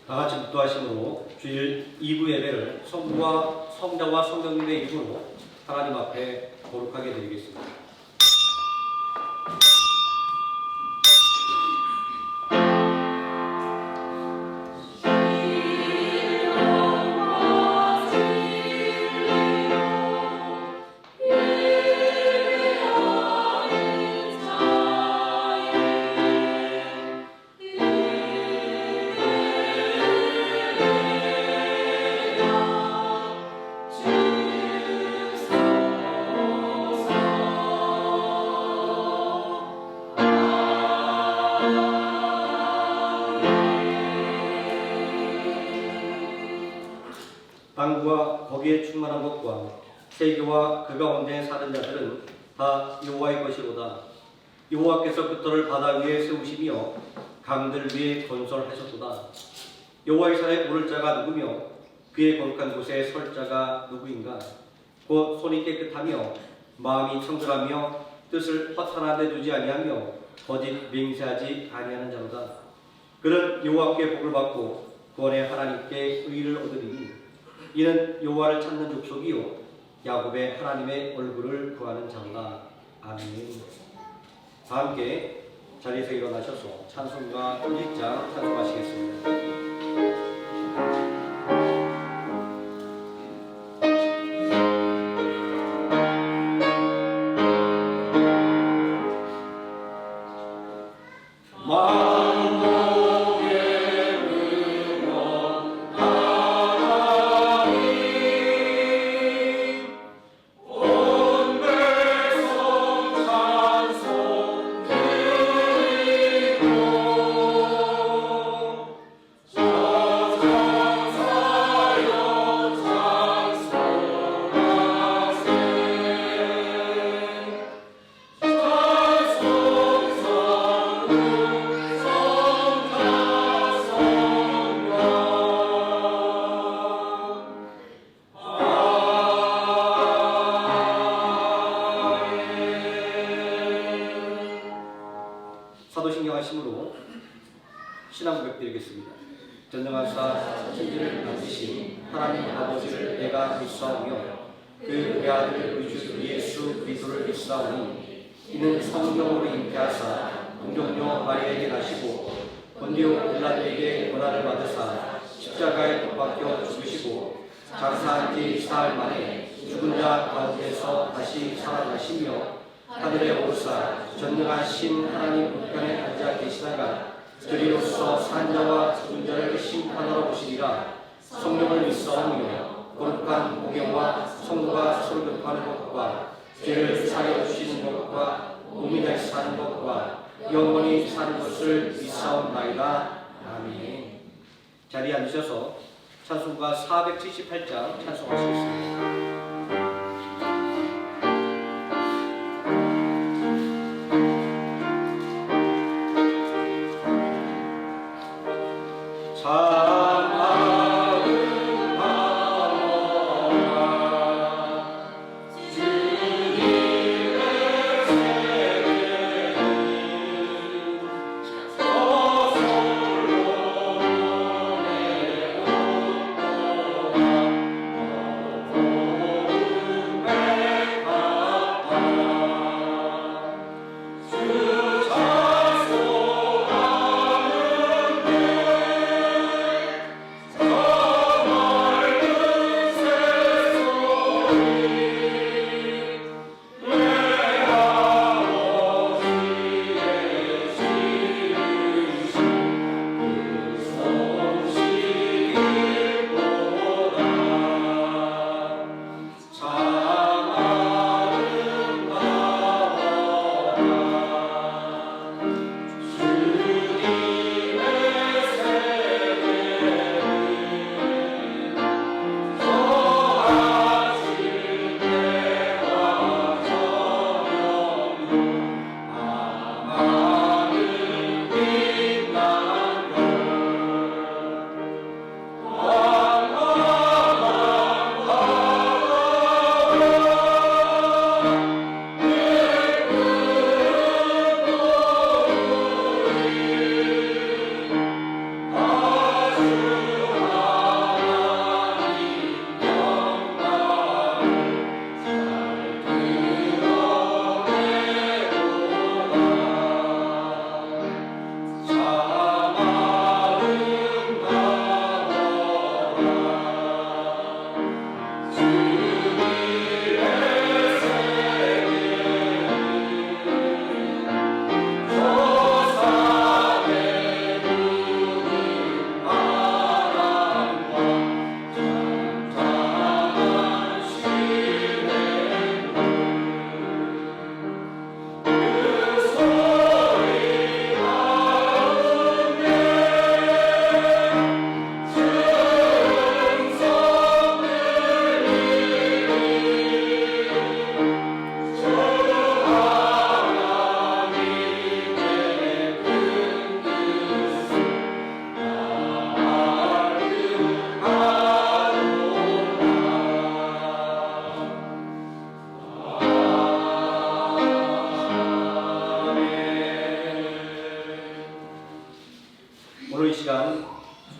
다 같이 묵도하심으로 주일 2부 예배를 성부와 성자와 성령님의 이름으로 하나님 앞에 거룩하게 드리겠습니다. 땅과 거기에 충만한 것과 세계와 그 가운데 사는 자들은 다 여호와의 것이로다. 여호와께서 그 터를 바다 위에 세우시며 강들 위에 건설하셨도다. 여호와의 산에 오를 자가 누구며 그의 거룩한 곳에 설 자가 누구인가? 곧 손이 깨끗하며 마음이 청결하며 뜻을 허탄하게 두지 아니하며 거짓 맹세하지 아니하는 자로다. 그는 여호와께 복을 받고 구원의 하나님께 의를 얻으리니 이는 여호와를 찾는 족속이요 야곱의 하나님의 얼굴을 구하는 자로다. 아멘. 다 함께 자리에서 일어나셔서 찬송가 1장 찬송하시겠습니다. 사도신경하심으로 신앙 고백드리겠습니다. 전능하사 천지를 만드신 하나님 아버지를 내가 믿사오며 그 외아들 우리 주 예수 그리스도를 믿사오니 이는 성령으로 잉태하사 동정녀 마리아에게 나시고 본디오 빌라도에게 고난을 받으사 십자가에 못 박혀 죽으시고 장사한 지 사흘 만에 죽은 자 가운데서 다시 살아나시며 하늘에 오르사 전능하신 하나님 우편에 앉아 계시다가 저리로서 산자와 죽은 자를 심판하러 오시리라. 성령을 믿사오며 거룩한 공예와 성도가 서로 교통하는 것과 죄를 사하여 주시는 것과 몸이 다시 사는 것과 영원히 사는 것을 믿사옵나이다. 아멘. 자리에 앉으셔서 찬송가 478장 찬송하시겠습니다. 시간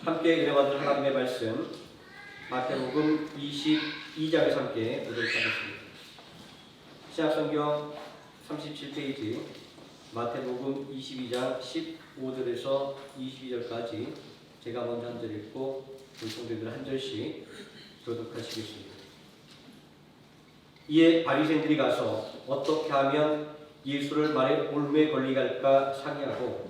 함께 은혜 받을 하나님의 말씀 마태복음 22장에서 함께 보도록 하겠습니다. 신약성경 37페이지 마태복음 22장 15절에서 22절까지 제가 먼저 한 절 읽고 우리 성도들 한 절씩 교독하시겠습니다. 이에 바리새인들이 가서 어떻게 하면 예수를 말에 올무에 걸리게 할까 상의하고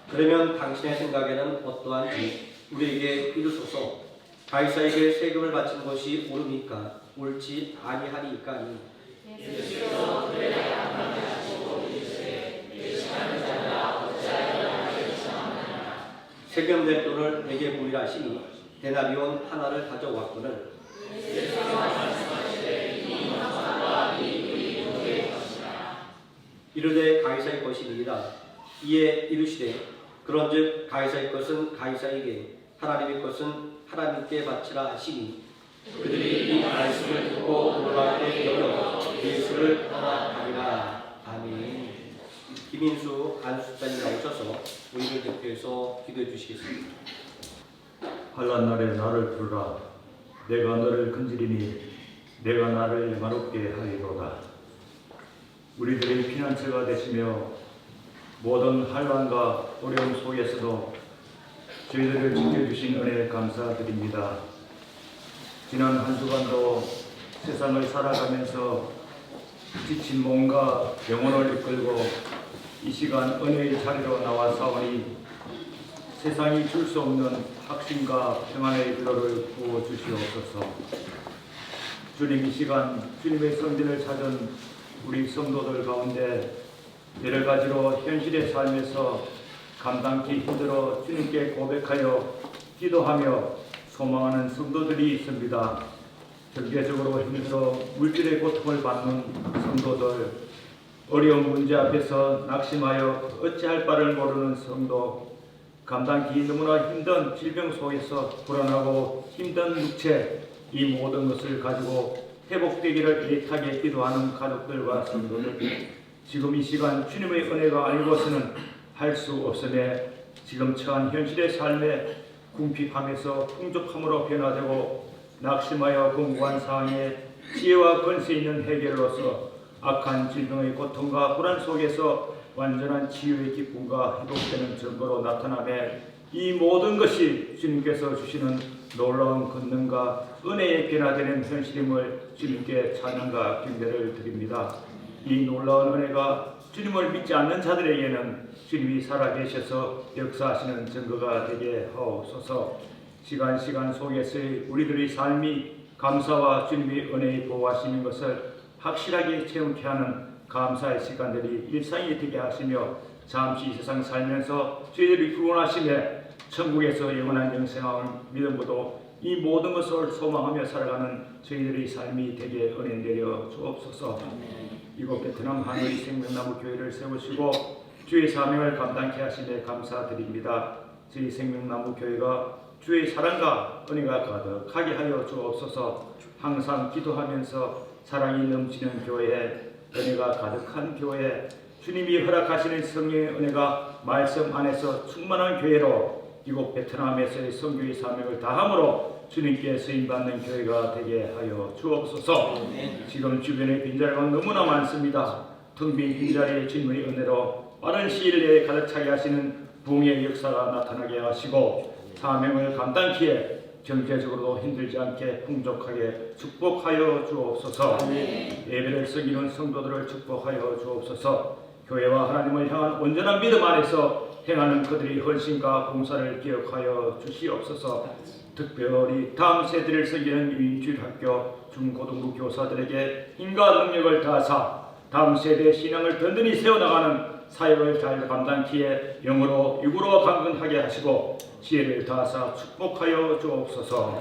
그러면 당신의 생각에는 어떠한지 우리에게 이르소서. 가이사에게 세금을 바치는 것이 옳으니까 옳지 아니하니까 아니. 세금 낼 돈을 내게 보이라 하시니 데나리온 하나를 가져왔거늘 이르되 가이사의 것이니이다. 이에 이르시되 그런즉 가이사의 것은 가이사에게 하나님의 것은 하나님께 바치라 하시니 그들이 이 말씀을 듣고 놀랍게 여겨 예수를 떠나가니라. 아멘. 김인수 안수장이 나오셔서 우리를 대표해서 기도해 주시겠습니다. 환난 날에 나를 부르라. 내가 너를 건지리니 내가 나를 영화롭게 하리로다. 우리들의 피난처가 되시며 모든 환난과 어려움 속에서도 저희들을 지켜주신 은혜에 감사드립니다. 지난 한 주간도 세상을 살아가면서 지친 몸과 영혼을 이끌고 이 시간 은혜의 자리로 나와 사오니 세상이 줄 수 없는 확신과 평안의 위로를 부어 주시옵소서. 주님, 이 시간 주님의 성전을 찾은 우리 성도들 가운데 여러 가지로 현실의 삶에서 감당기 힘들어 주님께 고백하여 기도하며 소망하는 성도들이 있습니다. 경제적으로 힘들어 물질의 고통을 받는 성도들, 어려운 문제 앞에서 낙심하여 어찌할 바를 모르는 성도, 감당기 너무나 힘든 질병 속에서 불안하고 힘든 육체, 이 모든 것을 가지고 회복되기를 애타게 기도하는 가족들과 성도들, 지금 이 시간 주님의 은혜가 아니고서는 할 수 없음에 지금 처한 현실의 삶에 궁핍함에서 풍족함으로 변화되고 낙심하여 공고한 상황에 지혜와 권세 있는 해결로서 악한 질병의 고통과 불안 속에서 완전한 치유의 기쁨과 회복되는 증거로 나타나며 이 모든 것이 주님께서 주시는 놀라운 권능과 은혜의 변화되는 현실임을 주님께 찬양과 경배를 드립니다. 이 놀라운 은혜가 주님을 믿지 않는 자들에게는 주님이 살아계셔서 역사하시는 증거가 되게 하옵소서. 시간 속에서의 우리들의 삶이 감사와 주님의 은혜의 보호하시는 것을 확실하게 체험케 하는 감사의 시간들이 일상이 되게 하시며 잠시 세상 살면서 저희들이 구원하심에 천국에서 영원한 영생을 믿음으로 이 모든 것을 소망하며 살아가는 저희들의 삶이 되게 은혜 내려 주옵소서. 이곳 베트남 하노이 생명나무 교회를 세우시고 주의 사명을 감당케 하심에 감사드립니다. 저희 생명나무 교회가 주의 사랑과 은혜가 가득하게 하여 주옵소서. 항상 기도하면서 사랑이 넘치는 교회, 은혜가 가득한 교회, 주님이 허락하시는 성령의 은혜가 말씀 안에서 충만한 교회로 이곳 베트남에서의 선교의 사명을 다함으로 주님께 쓰임받는 교회가 되게 하여 주옵소서. 지금 주변에 빈자리가 너무나 많습니다. 텅 빈 빈자리에 주님의 은혜로 빠른 시일 내에 가득 차게 하시는 부흥의 역사가 나타나게 하시고 사명을 감당키에 경제적으로도 힘들지 않게 풍족하게 축복하여 주옵소서. 예배를 섬기는 성도들을 축복하여 주옵소서. 교회와 하나님을 향한 온전한 믿음 안에서 행하는 그들의 헌신과 봉사를 기억하여 주시옵소서. 특별히 다음 세대를 섬기는 유인주일학교 중고등부 교사들에게 힘과 능력을 다하사 다음 세대의 신앙을 든든히 세워나가는 사역을 잘 감당키에 영으로 육으로 강건하게 하시고 지혜를 다하사 축복하여 주옵소서.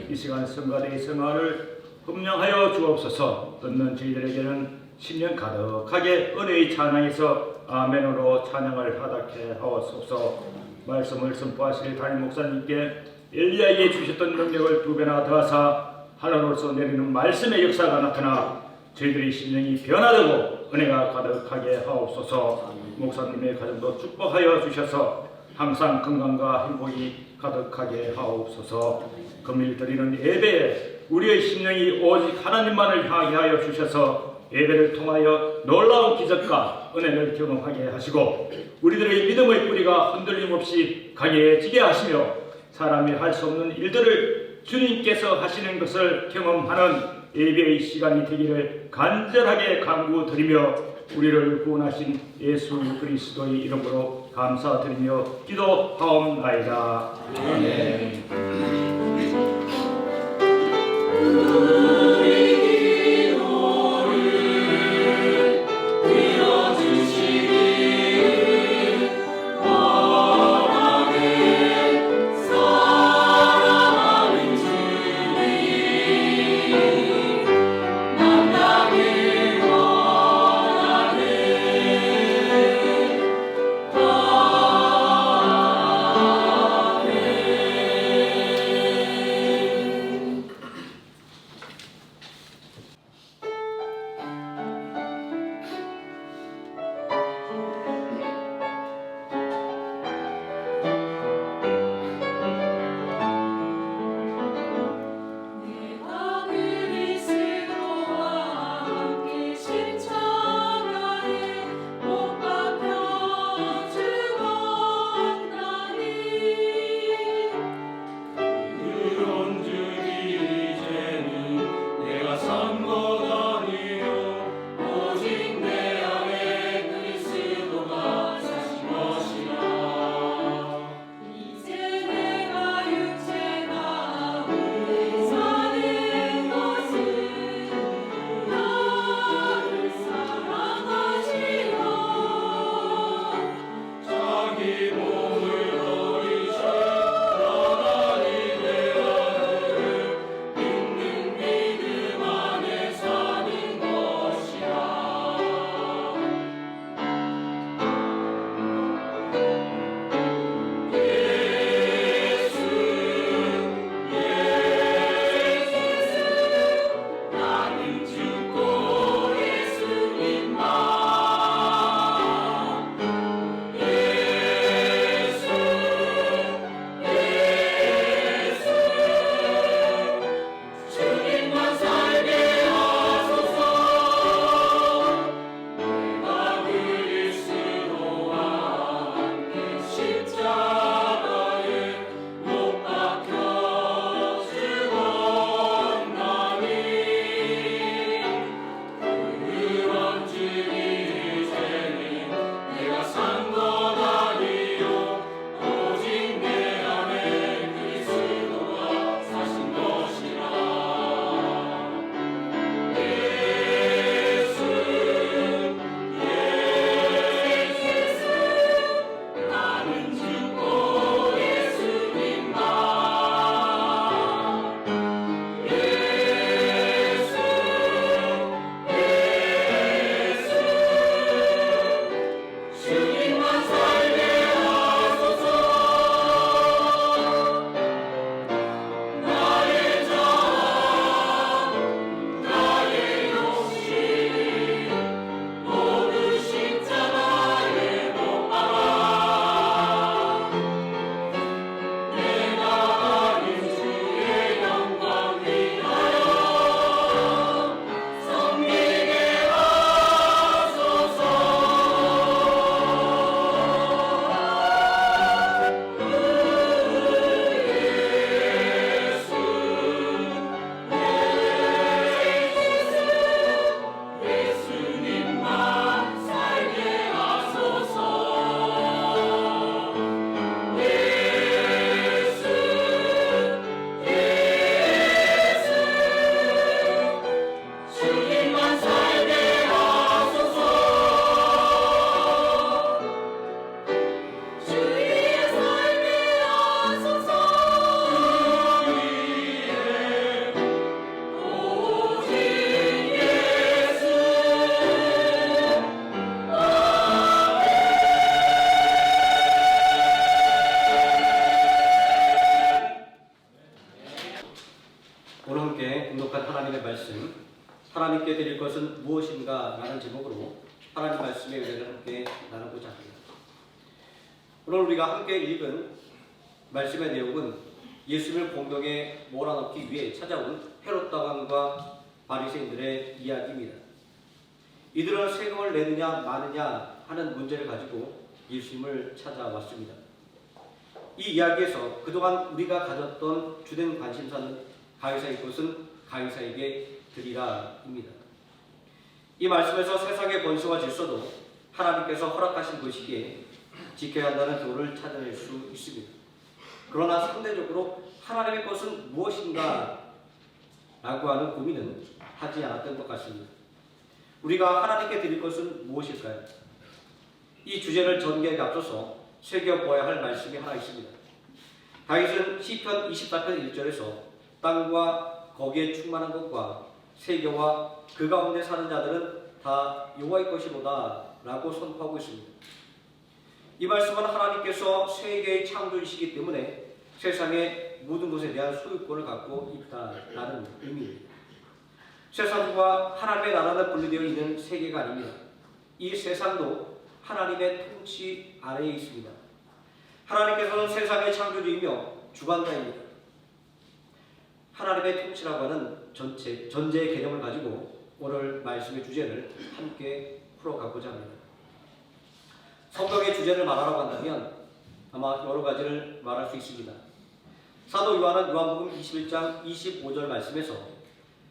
이 시간 성가대의 생활을 흠령하여 주옵소서. 듣는 저희들에게는 10년 가득하게 은혜의 찬양에서 아멘으로 찬양을 하답게 하옵소서. 말씀을 선포하실 담임 목사님께 엘리야에게 주셨던 능력을 2배나 더하사 하늘로서 내리는 말씀의 역사가 나타나 저희들의 심령이 변화되고 은혜가 가득하게 하옵소서. 목사님의 가정도 축복하여 주셔서 항상 건강과 행복이 가득하게 하옵소서. 금일 드리는 예배에 우리의 심령이 오직 하나님만을 향하게 하여 주셔서 예배를 통하여 놀라운 기적과 은혜를 경험하게 하시고 우리들의 믿음의 뿌리가 흔들림 없이 강해지게 하시며 사람이 할 수 없는 일들을 주님께서 하시는 것을 경험하는 예배의 시간이 되기를 간절하게 간구드리며 우리를 구원하신 예수 그리스도의 이름으로 감사드리며 기도하옵나이다. 아멘. 말씀, 하나님께 드릴 것은 무엇인가? 라는 제목으로 하나님 말씀의 은혜를 함께 나누고자 합니다. 오늘 우리가 함께 읽은 말씀의 내용은 예수님을 공경에 몰아넣기 위해 찾아온 헤롯 당왕과 바리새인들의 이야기입니다. 이들은 세금을 내느냐 마느냐 하는 문제를 가지고 예수님을 찾아왔습니다. 이 이야기에서 그동안 우리가 가졌던 주된 관심사는 가이사의 것은 가이사에게 드리라입니다. 이 말씀에서 세상의 권세와 질서도 하나님께서 허락하신 것이기에 지켜야 한다는 교훈을 찾아낼 수 있습니다. 그러나 상대적으로 하나님의 것은 무엇인가 라고 하는 고민은 하지 않았던 것 같습니다. 우리가 하나님께 드릴 것은 무엇일까요? 이 주제를 전개하기 앞서서 새겨보아야 할 말씀이 하나 있습니다. 다윗은 시편 24편 1절에서 땅과 거기에 충만한 것과 세계와 그 가운데 사는 자들은 다 여호와의 것이로다 라고 선포하고 있습니다. 이 말씀은 하나님께서 세계의 창조이시기 때문에 세상의 모든 것에 대한 소유권을 갖고 있다라는 의미입니다. 세상과 하나님의 나라는 분리되어 있는 세계가 아닙니다. 이 세상도 하나님의 통치 아래에 있습니다. 하나님께서는 세상의 창조주이며 주관자입니다. 하나님의 통치라고 하는 전제의 개념을 가지고 오늘 말씀의 주제를 함께 풀어가고자 합니다. 성경의 주제를 말하라고 한다면 아마 여러 가지를 말할 수 있습니다. 사도 요한은 요한복음 21장 25절 말씀에서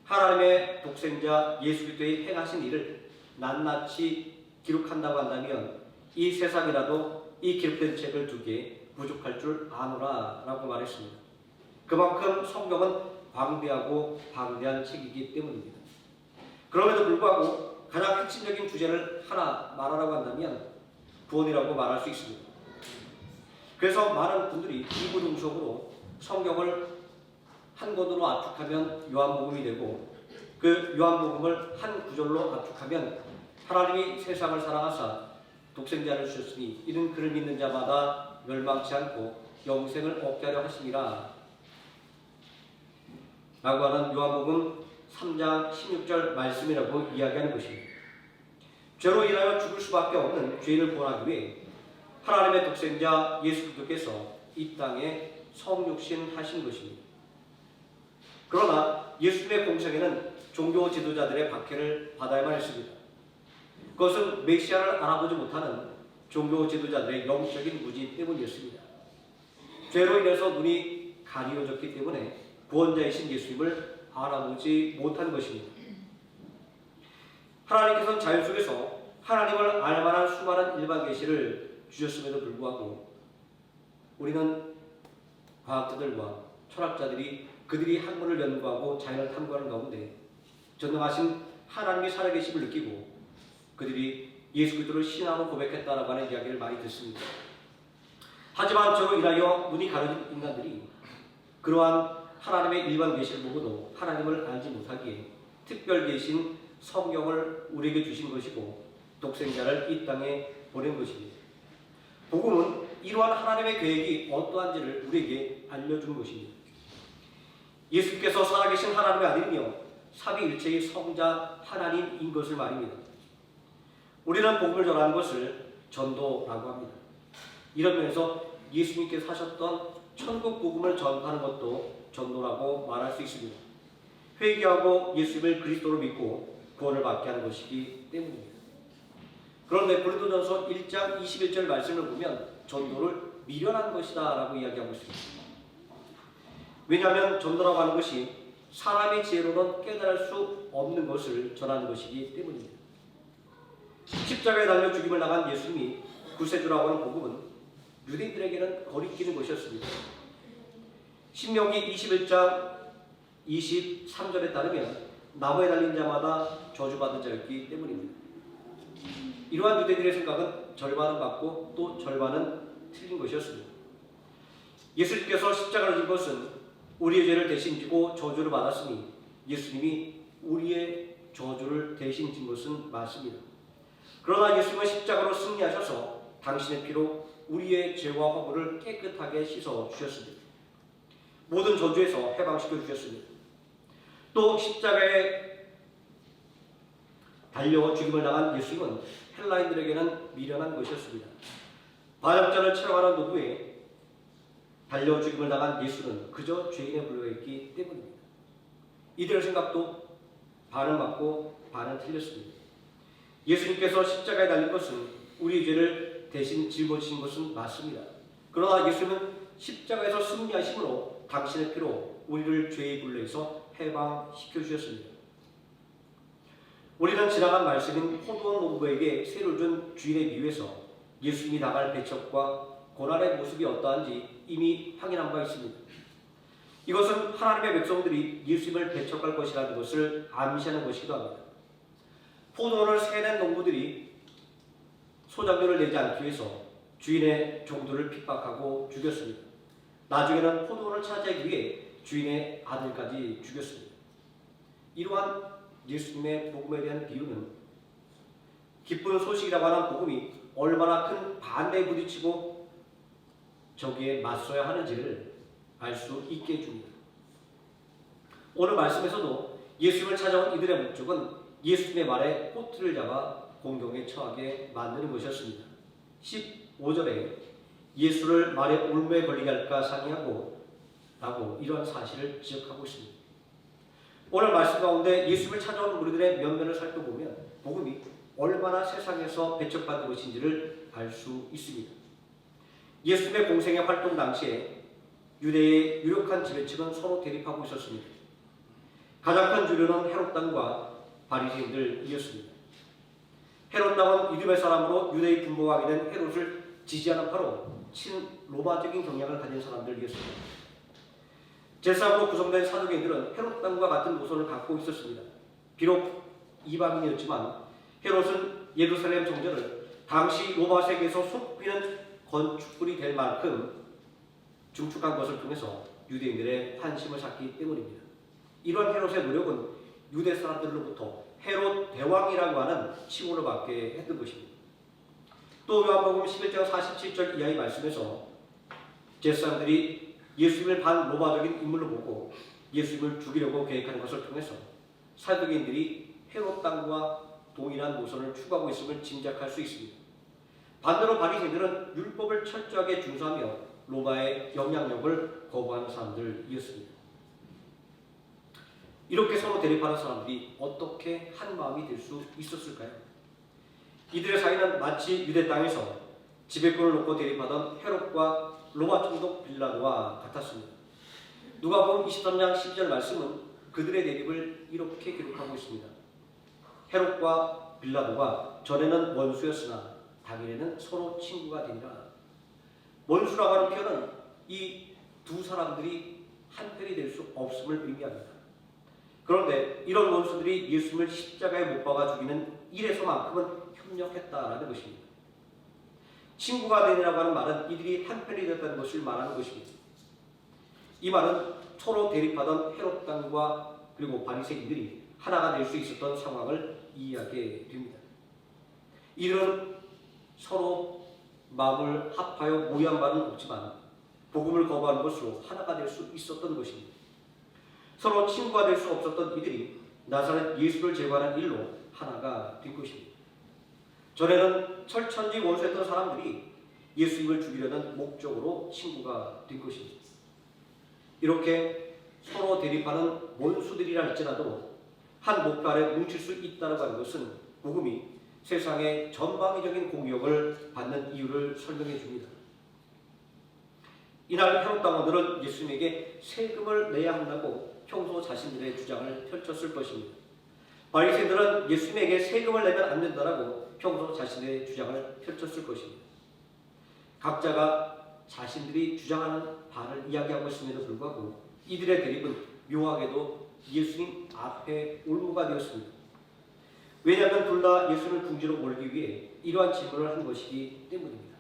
하나님의 독생자 예수 그리스도의 행하신 일을 낱낱이 기록한다고 한다면 이 세상이라도 이 기록된 책을 두기에 부족할 줄 아노라 라고 말했습니다. 그만큼 성경은 광대하고 방대한 책이기 때문입니다. 그럼에도 불구하고 가장 핵심적인 주제를 하나 말하라고 한다면 구원이라고 말할 수 있습니다. 그래서 많은 분들이 이구동성으로 성경을 한 권으로 압축하면 요한복음이 되고 그 요한복음을 한 구절로 압축하면 하나님이 세상을 사랑하사 독생자를 주셨으니 이는 그를 믿는 자마다 멸망치 않고 영생을 얻게 하려 하심이라 라고 하는 요한복음 3장 16절 말씀이라고 이야기하는 것입니다. 죄로 인하여 죽을 수밖에 없는 죄인을 구원하기 위해 하나님의 독생자 예수 그리스도께서 이 땅에 성육신 하신 것입니다. 그러나 예수님의 공생에는 종교 지도자들의 박해를 받아야만 했습니다. 그것은 메시아를 알아보지 못하는 종교 지도자들의 영적인 무지 때문이었습니다. 죄로 인해서 눈이 가리워졌기 때문에 구원자이신 예수님을 알아보지 못한 것입니다. 하나님께서는 자연 속에서 하나님을 알만한 수많은 일반 계시를 주셨음에도 불구하고 우리는 과학자들과 철학자들이 그들이 학문을 연구하고 자연을 탐구하는 가운데 전능하신 하나님이 살아계심을 느끼고 그들이 예수 그리스도를 신앙으로 고백했다라고 하는 이야기를 많이 듣습니다. 하지만 저로 인하여 눈이 가려진 인간들이 그러한 하나님의 일반 계시를 보고도 하나님을 알지 못하기에 특별 계신 성경을 우리에게 주신 것이고 독생자를 이 땅에 보낸 것입니다. 복음은 이러한 하나님의 계획이 어떠한지를 우리에게 알려준 것입니다. 예수께서 살아계신 하나님의 아들이며 삼위일체의 성자 하나님인 것을 말입니다. 우리는 복음을 전하는 것을 전도라고 합니다. 이런 면에서 예수님께서 하셨던 천국 복음을 전하는 것도 전도라고 말할 수 있습니다. 회개하고 예수님을 그리스도로 믿고 구원을 받게 하는 것이기 때문입니다. 그런데 고린도전서 1장 21절 말씀을 보면 전도를 미련한 것이다 라고 이야기하고 있습니다. 왜냐하면 전도라고 하는 것이 사람의 지혜로는 깨달을 수 없는 것을 전하는 것이기 때문입니다. 십자가에 달려 죽임을 당한 예수님이 구세주라고 하는 복음은 유대인들에게는 거리끼는 것이었습니다. 신명기 21장 23절에 따르면 나무에 달린 자마다 저주받은 자였기 때문입니다. 이러한 유대인들의 생각은 절반은 맞고 또 절반은 틀린 것이었습니다. 예수님께서 십자가를 진 것은 우리의 죄를 대신 지고 저주를 받았으니 예수님이 우리의 저주를 대신 진 것은 맞습니다. 그러나 예수님은 십자가로 승리하셔서 당신의 피로 우리의 죄와 허물을 깨끗하게 씻어 주셨습니다. 모든 저주에서 해방시켜 주셨습니다. 또 십자가에 달려 죽임을 당한 예수님은 헬라인들에게는 미련한 것이었습니다. 반역자를 채워가는 노부에 달려 죽임을 당한 예수는 그저 죄인에 불과했기 때문입니다. 이들의 생각도 반은 맞고 반은 틀렸습니다. 예수님께서 십자가에 달린 것은 우리의 죄를 대신 짊어지신 것은 맞습니다. 그러나 예수님은 십자가에서 승리하심으로 당신의 피로 우리를 죄의 굴레에서 해방시켜 주셨습니다. 우리는 지나간 말씀인 포도원 농부에게 새로 준 주인의 비유에서 예수님이 나갈 배척과 고난의 모습이 어떠한지 이미 확인한 바 있습니다. 이것은 하나님의 백성들이 예수님을 배척할 것이라는 것을 암시하는 것이기도 합니다. 포도원을 세낸 농부들이 소작료를 내지 않기 위해서 주인의 종들을 핍박하고 죽였습니다. 나중에는 포도원을 차지하기 위해 주인의 아들까지 죽였습니다. 이러한 예수님의 복음에 대한 비유는 기쁜 소식이라고 하는 복음이 얼마나 큰 반대에 부딪히고 저기에 맞서야 하는지를 알 수 있게 해줍니다. 오늘 말씀에서도 예수님을 찾아온 이들의 목적은 예수님의 말에 꼬투리를 잡아 공경에 처하게 만드는 것이었습니다. 15절에 예수를 말에 올무에 걸리게 할까 상의하고 라고 이러한 사실을 지적하고 있습니다. 오늘 말씀 가운데 예수님을 찾아온 우리들의 면면을 살펴보면 복음이 얼마나 세상에서 배척받는 것인지를 알 수 있습니다. 예수님의 공생의 활동 당시에 유대의 유력한 지배층은 서로 대립하고 있었습니다. 가장 큰 주류는 헤롯 당과 바리새인들이었습니다. 헤롯 당은 이두메 사람으로 유대의 분봉왕이 된 헤롯을 지지하는 바로 친로마적인 경향을 가진 사람들이었습니다. 제3으로 구성된 사두개인들은 헤롯 당과 같은 노선을 갖고 있었습니다. 비록 이방인이었지만 헤롯은 예루살렘 성전을 당시 로마 세계에서 손꼽히는 건축물이 될 만큼 중축한 것을 통해서 유대인들의 환심을 샀기 때문입니다. 이런 헤롯의 노력은 유대 사람들로부터 헤롯 대왕이라고 하는 칭호를 받게 했던 것입니다. 또 요한복음 11장 47절 이하의 말씀에서 제사장들이 예수님을 반로마적인 인물로 보고 예수님을 죽이려고 계획하는 것을 통해서 사두개인들이 헤롯 당과 동일한 노선을 추구하고 있음을 짐작할 수 있습니다. 반대로 바리새인들은 율법을 철저하게 준수하며 로마의 영향력을 거부하는 사람들이었습니다. 이렇게 서로 대립하는 사람들이 어떻게 한 마음이 될 수 있었을까요? 이들의 사이는 마치 유대 땅에서 지배권을 놓고 대립하던 헤롯과 로마 총독 빌라도와 같았습니다. 누가복음 23장 12절 말씀은 그들의 대립을 이렇게 기록하고 있습니다. 헤롯과 빌라도가 전에는 원수였으나 당일에는 서로 친구가 되니라. 원수라고 하는 표현은 이 두 사람들이 한편이 될 수 없음을 의미합니다. 그런데 이런 원수들이 예수님을 십자가에 못 박아 죽이는 일에서만큼은 협력했다라는 것입니다. 친구가 되니라고 하는 말은 이들이 한편이 됐다는 것을 말하는 것입니다. 이 말은 서로 대립하던 헤롯 당과 그리고 바리새인들이 하나가 될 수 있었던 상황을 이해하게 됩니다. 이들은 서로 마음을 합하여 모의한 바는 없지만 복음을 거부하는 것으로 하나가 될 수 있었던 것입니다. 서로 친구가 될 수 없었던 이들이 나사렛 예수를 제거하는 일로 하나가 된 것입니다. 전에는 철천지 원수했던 사람들이 예수님을 죽이려는 목적으로 친구가 된 것입니다. 이렇게 서로 대립하는 원수들이라 할지라도 한 목표 아래 뭉칠 수 있다고 하는 것은 복음이 세상의 전방위적인 공격을 받는 이유를 설명해 줍니다. 이날 헤롯 당원들은 예수님에게 세금을 내야 한다고 평소 자신들의 주장을 펼쳤을 것입니다. 바리새인들은 예수님에게 세금을 내면 안 된다라고 평소 자신의 주장을 펼쳤을 것입니다. 각자가 자신들이 주장하는 바를 이야기하고 있음에도 불구하고 이들의 대립은 묘하게도 예수님 앞에 올무가 되었습니다. 왜냐하면 둘 다 예수를 궁지로 몰기 위해 이러한 질문을 한 것이기 때문입니다.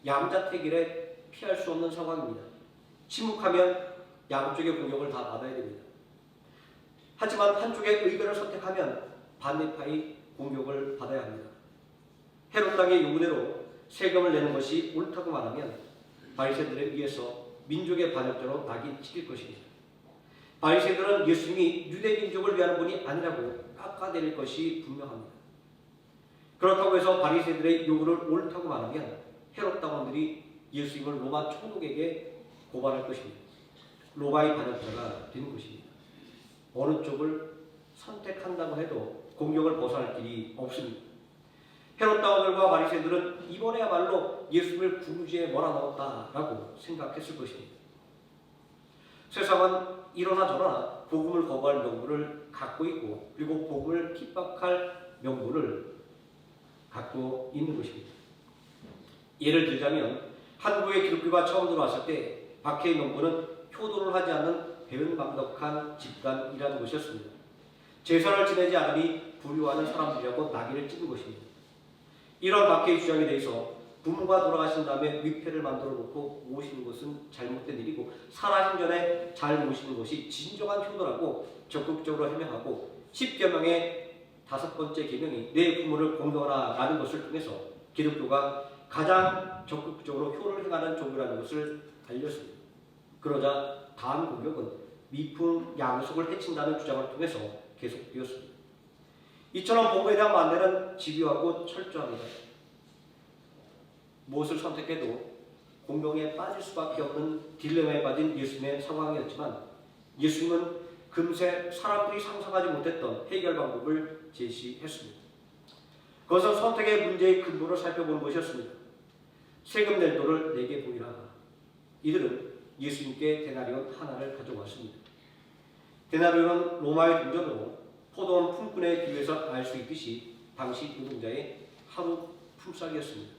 양자택일에 피할 수 없는 상황입니다. 침묵하면 양쪽의 공격을 다 받아야 됩니다. 하지만 한쪽의 의견을 선택하면 반대파의 공격을 받아야 합니다. 헤롯 당의 요구대로 세금을 내는 것이 옳다고 말하면 바리새인들에 의해서 민족의 반역자로 낙인 찍힐 것입니다. 바리새인들은 예수님이 유대 민족을 위하는 분이 아니라고 깎아내릴 것이 분명합니다. 그렇다고 해서 바리새인들의 요구를 옳다고 말하면 헤롯 당원들이 예수님을 로마 총독에게 고발할 것입니다. 로마의 반역자가 되는 것입니다. 어느 쪽을 선택한다고 해도 공격을 벗어날 길이 없습니다. 헤롯 당원들과 바리새인들은 이번에야말로 예수님을 구주에 몰아넣었다라고 생각했을 것입니다. 세상은 이러나 저러나 복음을 거부할 명분을 갖고 있고, 그리고 복음을 핍박할 명분을 갖고 있는 것입니다. 예를 들자면 한국에 기독교가 처음 들어왔을 때 박해의 명분은 효도를 하지 않는 배은망덕한 집단이라는 것이었습니다. 제사를 지내지 않으니 불효하는 사람들이라고 낙인을 찍은 것입니다. 이런 박해의 주장에 대해서 부모가 돌아가신 다음에 위패를 만들어 놓고 모시는 것은 잘못된 일이고, 살아신 전에 잘 모시는 것이 진정한 효도라고 적극적으로 해명하고, 10계명의 5번째 계명이 내 부모를 공경하라 라는 것을 통해서 기독교가 가장 적극적으로 효를 행하는 종교라는 것을 알렸습니다. 그러자 다음 공격은 미풍 양속을 해친다는 주장을 통해서 계속되었습니다. 이처럼 복음에 대한 반대는 집요하고 철저합니다. 무엇을 선택해도 공경에 빠질 수밖에 없는 딜레마에 빠진 예수님의 상황이었지만, 예수님은 금세 사람들이 상상하지 못했던 해결 방법을 제시했습니다. 그것은 선택의 문제의 근본을 살펴보는 것이었습니다. 세금 낼 돈을 내게 보이라. 이들은 예수님께 데나리온 하나를 가져왔습니다. 데나리온은 로마의 동전으로 포도원 품꾼의 비유에서 알 수 있듯이 당시 노동자의 하루 품삯이었습니다.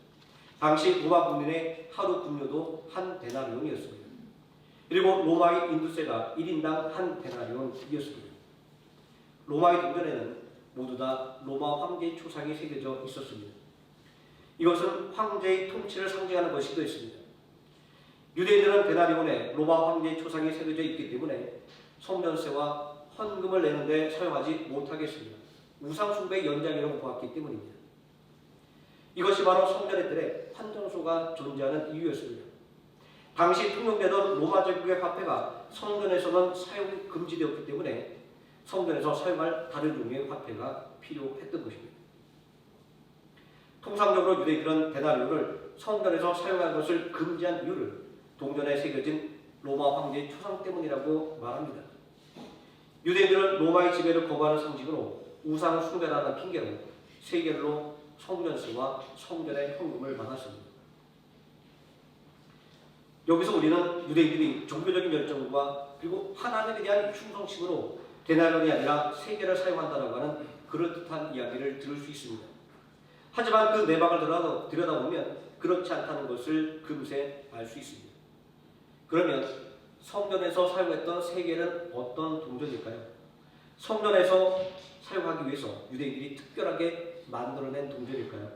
당시 로마 국민의 하루 급료도 한 데나리온이었습니다. 그리고 로마의 인두세가 1인당 한 데나리온이었습니다. 로마의 동전에는 모두 다 로마 황제의 초상이 새겨져 있었습니다. 이것은 황제의 통치를 상징하는 것이기도 했습니다. 유대인들은 데나리온에 로마 황제의 초상이 새겨져 있기 때문에 성전세와 헌금을 내는데 사용하지 못하겠습니다. 우상 숭배의 연장이라고 보았기 때문입니다. 이것이 바로 성전의 뜰에 환전소가 존재하는 이유였습니다. 당시 통용되던 로마 제국의 화폐가 성전에서는 사용이 금지되었기 때문에 성전에서 사용할 다른 종류의 화폐가 필요했던 것입니다. 통상적으로 유대인들은 데나리온을 성전에서 사용하는 것을 금지한 이유를 동전에 새겨진 로마 황제의 초상 때문이라고 말합니다. 유대인들은 로마의 지배를 거부하는 상징으로 우상 숭배라는 핑계로 세겔로 성전세와 성전의 헌금을 받았습니다. 여기서 우리는 유대인들이 종교적인 열정과 그리고 하나님에 대한 충성심으로 데나리온이 아니라 세겔을 사용한다고 하는 그럴듯한 이야기를 들을 수 있습니다. 하지만 그 내막을 들여다보면 그렇지 않다는 것을 금세 알 수 있습니다. 그러면 성전에서 사용했던 세겔은 어떤 동전일까요? 성전에서 사용하기 위해서 유대인들이 특별하게 만들어낸 동전일까요?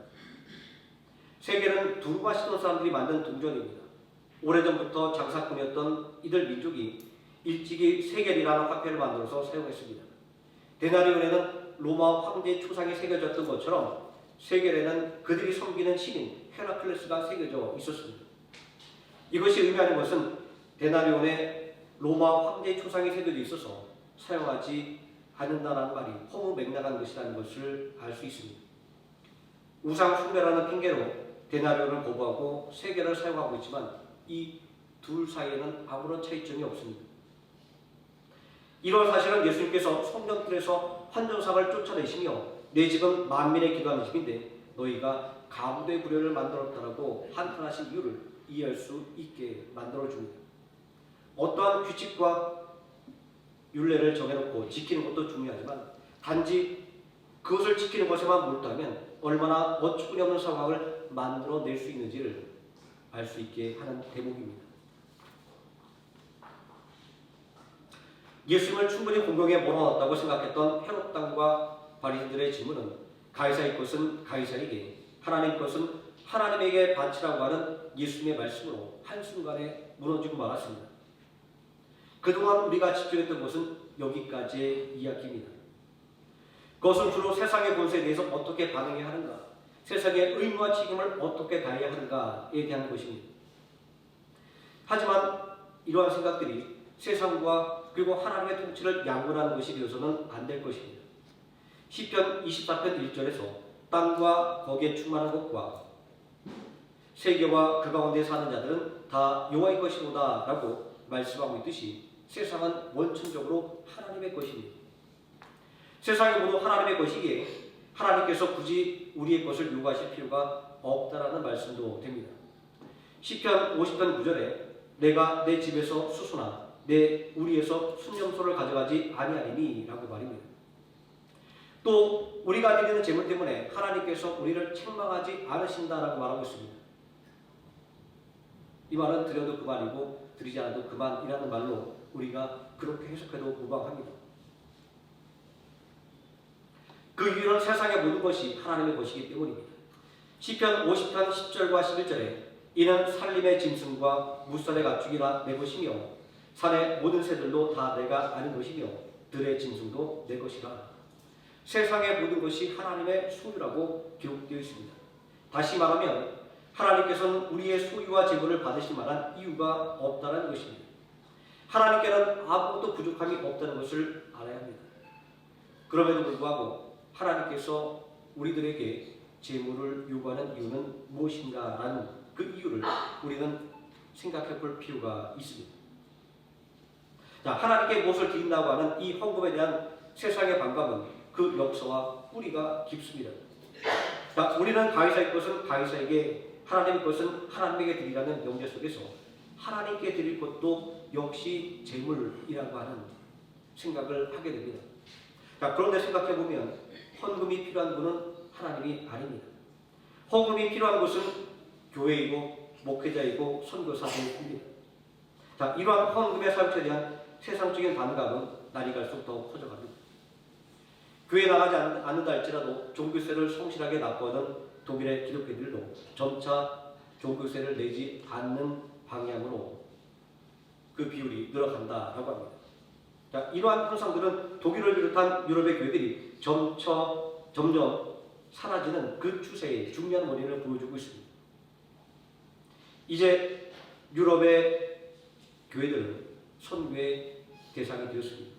세겔은 두루마 시돈 사람들이 만든 동전입니다. 오래전부터 장사꾼이었던 이들 민족이 일찍이 세겔이라는 화폐를 만들어서 사용했습니다. 데나리온에는 로마 황제의 초상이 새겨졌던 것처럼 세겔에는 그들이 섬기는 신인 헤라클레스가 새겨져 있었습니다. 이것이 의미하는 것은 데나리온에 로마 황제의 초상이 새겨져 있어서 사용하지 않는다는 말이 허무맹랑한 것이라는 것을 알 수 있습니다. 우상 숭배라는 핑계로 데나리온을 거부하고 세겔을 사용하고 있지만 이 둘 사이에는 아무런 차이점이 없습니다. 이런 사실은 예수님께서 성전뜰에서 환전상을 쫓아내시며 내 집은 만민의 기도하는 집인데 너희가 가부대 구려를 만들었다라고 한탄하신 이유를 이해할 수 있게 만들어줍니다. 어떠한 규칙과 율례를 정해놓고 지키는 것도 중요하지만 단지 그것을 지키는 것에만 몰두하면 얼마나 어처구니 없는 상황을 만들어낼 수 있는지를 알 수 있게 하는 대목입니다. 예수님을 충분히 공경에 몰아넣었다고 생각했던 헤롯 당과 바리새인들의 질문은 가이사의 것은 가이사에게, 하나님 것은 하나님에게 바치라고 하는 예수님의 말씀으로 한순간에 무너지고 말았습니다. 그동안 우리가 집중했던 것은 여기까지의 이야기입니다. 그것은 주로 세상의 권세에 대해서 어떻게 반응해야 하는가, 세상의 의무와 책임을 어떻게 다해야 하는가에 대한 것입니다. 하지만 이러한 생각들이 세상과 그리고 하나님의 통치를 양분하는 것이 되어서는 안 될 것입니다. 시편 24편 1절에서 땅과 거기에 충만한 것과 세계와 그 가운데 사는 자들은 다 여호와의 것이로다 라고 말씀하고 있듯이 세상은 원천적으로 하나님의 것입니다. 세상이 모두 하나님의 것이기에 하나님께서 굳이 우리의 것을 요구하실 필요가 없다라는 말씀도 됩니다. 시편 50편 9절에 내가 내 집에서 수수나 내 우리에서 순념소를 가져가지 아니하리니 라고 말입니다. 또 우리가 드리는 제물 때문에 하나님께서 우리를 책망하지 않으신다라고 말하고 있습니다. 이 말은 드려도 그만이고 드리지 않아도 그만이라는 말로 우리가 그렇게 해석해도 무방합니다. 그 이유는 세상의 모든 것이 하나님의 것이기 때문입니다. 시편 50편 10절과 11절에 이는 살림의 짐승과 무산의 가축이라 내 것이며 산의 모든 새들도 다 내가 아는 것이며 들의 짐승도 내 것이라. 세상의 모든 것이 하나님의 소유라고 기록되어 있습니다. 다시 말하면 하나님께서는 우리의 소유와 재물을 받으실 만한 이유가 없다는 것입니다. 하나님께는 아무것도 부족함이 없다는 것을 알아야 합니다. 그럼에도 불구하고 하나님께서 우리들에게 재물을 요구하는 이유는 무엇인가라는 그 이유를 우리는 생각해 볼 필요가 있습니다. 자, 하나님께 무엇을 드린다고 하는 이 헌금에 대한 세상의 반감은 그 역사와 뿌리가 깊습니다. 자, 우리는 가이사의 것은 가이사에게, 하나님의 것은 하나님에게 드리라는 명제 속에서 하나님께 드릴 것도 역시 재물이라고 하는 생각을 하게 됩니다. 자, 그런데 생각해 보면 헌금이 필요한 분은 하나님이 아닙니다. 헌금이 필요한 것은 교회이고 목회자이고 선교사들입니다. 자, 이러한 헌금의 사용처에 대한 세상적인 반감은 날이 갈수록 더 커져갑니다. 교회에 나가지 않는다 할지라도 종교세를 성실하게 납부하던 독일의 기독교인들도 점차 종교세를 내지 않는 방향으로 그 비율이 늘어간다라고 합니다. 자, 이러한 현상들은 독일을 비롯한 유럽의 교회들이 점점 사라지는 그 추세의 중요한 원인을 보여주고 있습니다. 이제 유럽의 교회들은 선교의 대상이 되었습니다.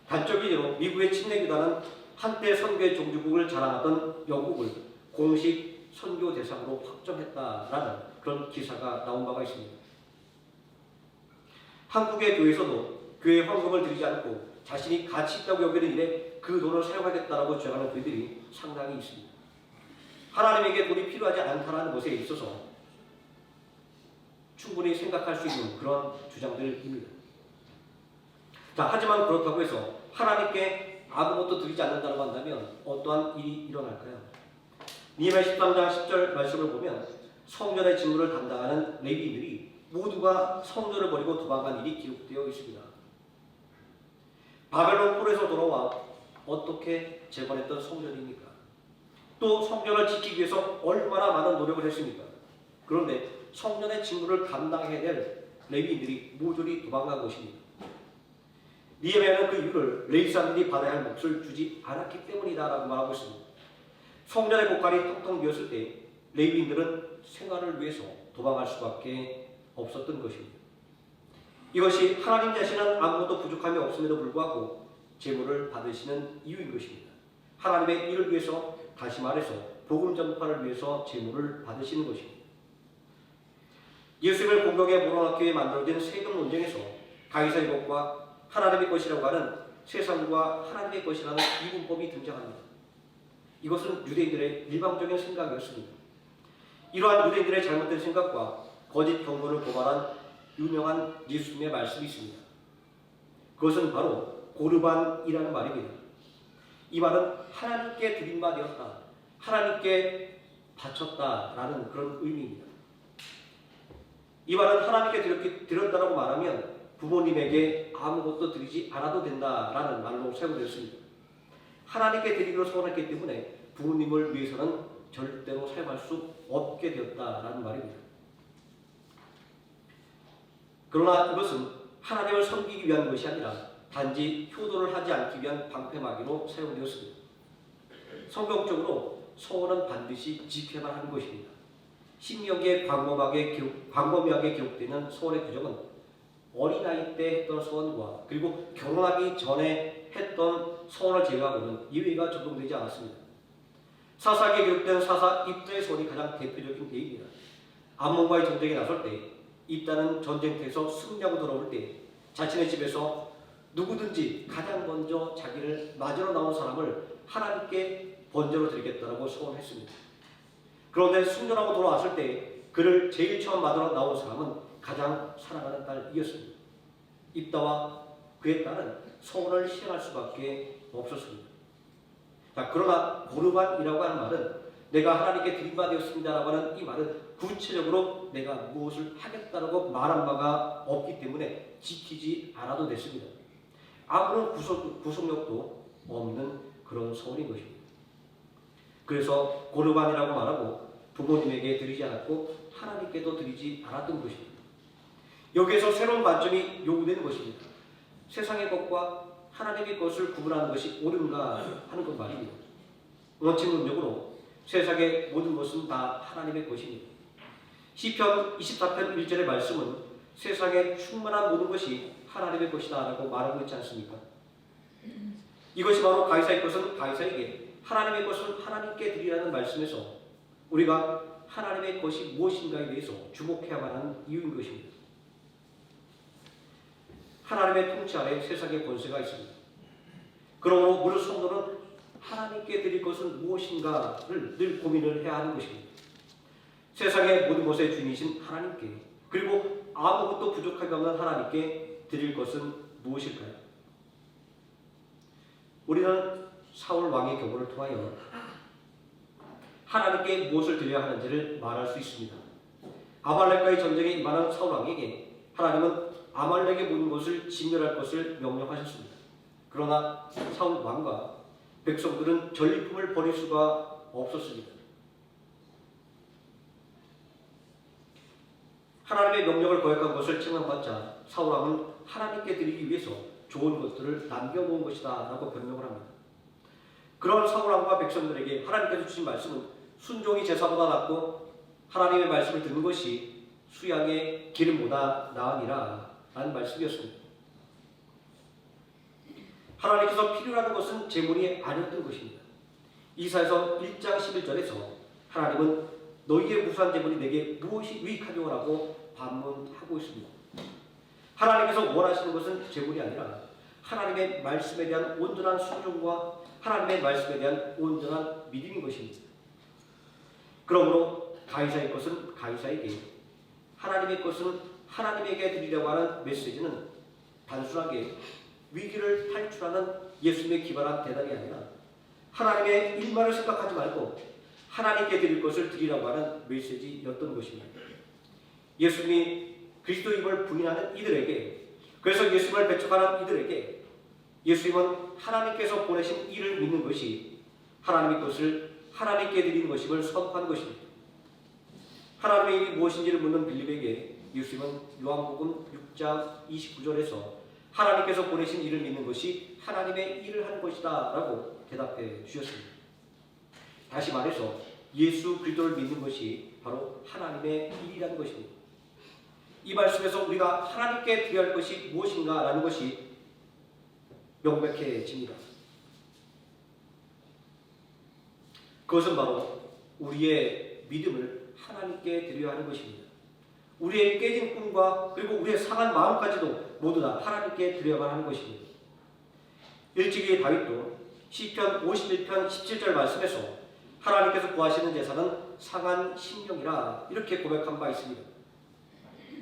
단적으로 미국의 침례교단은 한때 선교의 종주국을 자랑하던 영국을 공식 선교 대상으로 확정했다라는 그런 기사가 나온 바가 있습니다. 한국의 교회에서도 교회 헌금을 드리지 않고 자신이 가치 있다고 여기는 일에 그 돈을 사용하겠다라고 주장하는 교회들이 상당히 있습니다. 하나님에게 돈이 필요하지 않다는 것에 있어서 충분히 생각할 수 있는 그런 주장들입니다. 자, 하지만 그렇다고 해서 하나님께 아무것도 드리지 않는다고 한다면 어떠한 일이 일어날까요? 니헤미야 13장 10절 말씀을 보면 성전의 직무를 담당하는 레위인들이 모두가 성전을 버리고 도망간 일이 기록되어 있습니다. 바벨론 폴에서 돌아와 어떻게 재건했던 성전입니까? 또 성전을 지키기 위해서 얼마나 많은 노력을 했습니까? 그런데 성전의 직무를 감당해야 될 레위인들이 모조리 도망간 것입니다. 니헤미야는 그 이유를 레위 사람들이 받아야 할 몫을 주지 않았기 때문이다라고 말하고 있습니다. 성전의 곳간이 텅텅 비었을 때 레위인들은 생활을 위해서 도망갈 수밖에 없었던 것입니다. 이것이 하나님 자신은 아무것도 부족함이 없음에도 불구하고 제물을 받으시는 이유인 것입니다. 하나님의 일을 위해서, 다시 말해서 복음 전파를 위해서 제물을 받으시는 것입니다. 예수님을 공격에 몰아넣기 위해 만들어진 세금 논쟁에서 가이사의 것과 하나님의 것이라고 하는 세상과 하나님의 것이라는 이분법이 등장합니다. 이것은 유대인들의 일방적인 생각이었습니다. 이러한 유대인들의 잘못된 생각과 거짓 경고를 고발한 유명한 예수님의 말씀이 있습니다. 그것은 바로 고르반이라는 말입니다. 이 말은 하나님께 드린 바 되었다, 하나님께 바쳤다라는 그런 의미입니다. 이 말은 하나님께 드렸다라고 말하면 부모님에게 아무것도 드리지 않아도 된다라는 말로 사용되었습니다. 하나님께 드리기로 소원했기 때문에 부모님을 위해서는 절대로 사용할 수 없게 되었다라는 말입니다. 그러나 이것은 하나님을 섬기기 위한 것이 아니라 단지 효도를 하지 않기 위한 방패막이로 사용되었습니다. 성경적으로 소원은 반드시 지켜야 하는 것입니다. 신명기에 광범위하게 기록되는 소원의 규정은 어린아이 때 했던 소원과 그리고 결혼하기 전에 했던 소원을 제외하고는 이외가 적용되지 않았습니다. 사사기에 기록된 사사 입다의 소원이 가장 대표적인 예입니다. 암몬과의 전쟁에 나설 때 입다는 전쟁터에서 승리하고 돌아올 때 자신의 집에서 누구든지 가장 먼저 자기를 맞으러 나온 사람을 하나님께 번제로 드리겠다라고 소원했습니다. 그런데 승전하고 돌아왔을 때 그를 제일 처음 맞으러 나온 사람은 가장 사랑하는 딸이었습니다. 입다와 그의 딸은 소원을 실행할 수밖에 없었습니다. 자, 그러나 고르반이라고 하는 말은 내가 하나님께 드린 바 되었습니다라고 하는 이 말은 구체적으로 내가 무엇을 하겠다라고 말한 바가 없기 때문에 지키지 않아도 됐습니다. 아무런 구속력도 없는 그런 소원인 것입니다. 그래서 고르반이라고 말하고 부모님에게 드리지 않았고 하나님께도 드리지 않았던 것입니다. 여기에서 새로운 관점이 요구되는 것입니다. 세상의 것과 하나님의 것을 구분하는 것이 옳은가 하는 것 말입니다. 원칙론적으로 세상의 모든 것은 다 하나님의 것입니다. 시편 24편 1절의 말씀은 세상에 충만한 모든 것이 하나님의 것이다 라고 말하고 있지 않습니까? 이것이 바로 가이사의 것은 가이사에게, 하나님의 것은 하나님께 드리라는 말씀에서 우리가 하나님의 것이 무엇인가에 대해서 주목해야만 하는 이유인 것입니다. 하나님의 통치 아래 세상의 권세가 있습니다. 그러므로 우리 성도는 하나님께 드릴 것은 무엇인가를 늘 고민을 해야 하는 것입니다. 세상의 모든 것의 주인이신 하나님께, 그리고 아무것도 부족함이 없는 하나님께 드릴 것은 무엇일까요? 우리는 사울 왕의 경우를 통하여 하나님께 무엇을 드려야 하는지를 말할 수 있습니다. 아말렉과의 전쟁에 임하는 사울 왕에게 하나님은 아말렉의 모든 것을 진멸할 것을 명령하셨습니다. 그러나 사울 왕과 백성들은 전리품을 버릴 수가 없었습니다. 하나님의 명령을 거역한 것을 책망받자 사울 왕은 하나님께 드리기 위해서 좋은 것들을 남겨놓은 것이다 라고 변명을 합니다. 그런 사울 왕과 백성들에게 하나님께서 주신 말씀은 순종이 제사보다 낫고 하나님의 말씀을 듣는 것이 수양의 기름보다 나으니라 라는 말씀이었습니다. 하나님께서 필요로 하는 것은 재물이 아니었던 것입니다. 이사야서 1장 11절에서 하나님은 너희의 무수한 재물이 내게 무엇이 유익하냐고 반문하고 있습니다. 하나님께서 원하시는 것은 재물이 아니라 하나님의 말씀에 대한 온전한 순종과 하나님의 말씀에 대한 온전한 믿음인 것입니다. 그러므로 가이사의 것은 가이사에게, 하나님의 것은 하나님에게 드리려고 하는 메시지는 단순하게 위기를 탈출하는 예수님의 기발한 대답이 아니라 하나님의 일만을 생각하지 말고 하나님께 드릴 것을 드리라고 하는 메시지였던 것입니다. 예수님이 그리스도임을 부인하는 이들에게, 그래서 예수님을 배척하는 이들에게 예수님은 하나님께서 보내신 이를 믿는 것이 하나님의 것을 하나님께 드리는 것임을 선포하는 것입니다. 하나님의 일이 무엇인지를 묻는 빌립에게 예수님은 요한복음 6장 29절에서 하나님께서 보내신 일을 믿는 것이 하나님의 일을 하는 것이다 라고 대답해 주셨습니다. 다시 말해서 예수 그리스도를 믿는 것이 바로 하나님의 일이라는 것입니다. 이 말씀에서 우리가 하나님께 드려야 할 것이 무엇인가 라는 것이 명백해집니다. 그것은 바로 우리의 믿음을 하나님께 드려야 하는 것입니다. 우리의 깨진 꿈과 그리고 우리의 상한 마음까지도 모두 다 하나님께 드려야만 하는 것입니다. 일찍이 다윗도 시편 51편 17절 말씀에서 하나님께서 구하시는 제사는 상한 심령이라 이렇게 고백한 바 있습니다.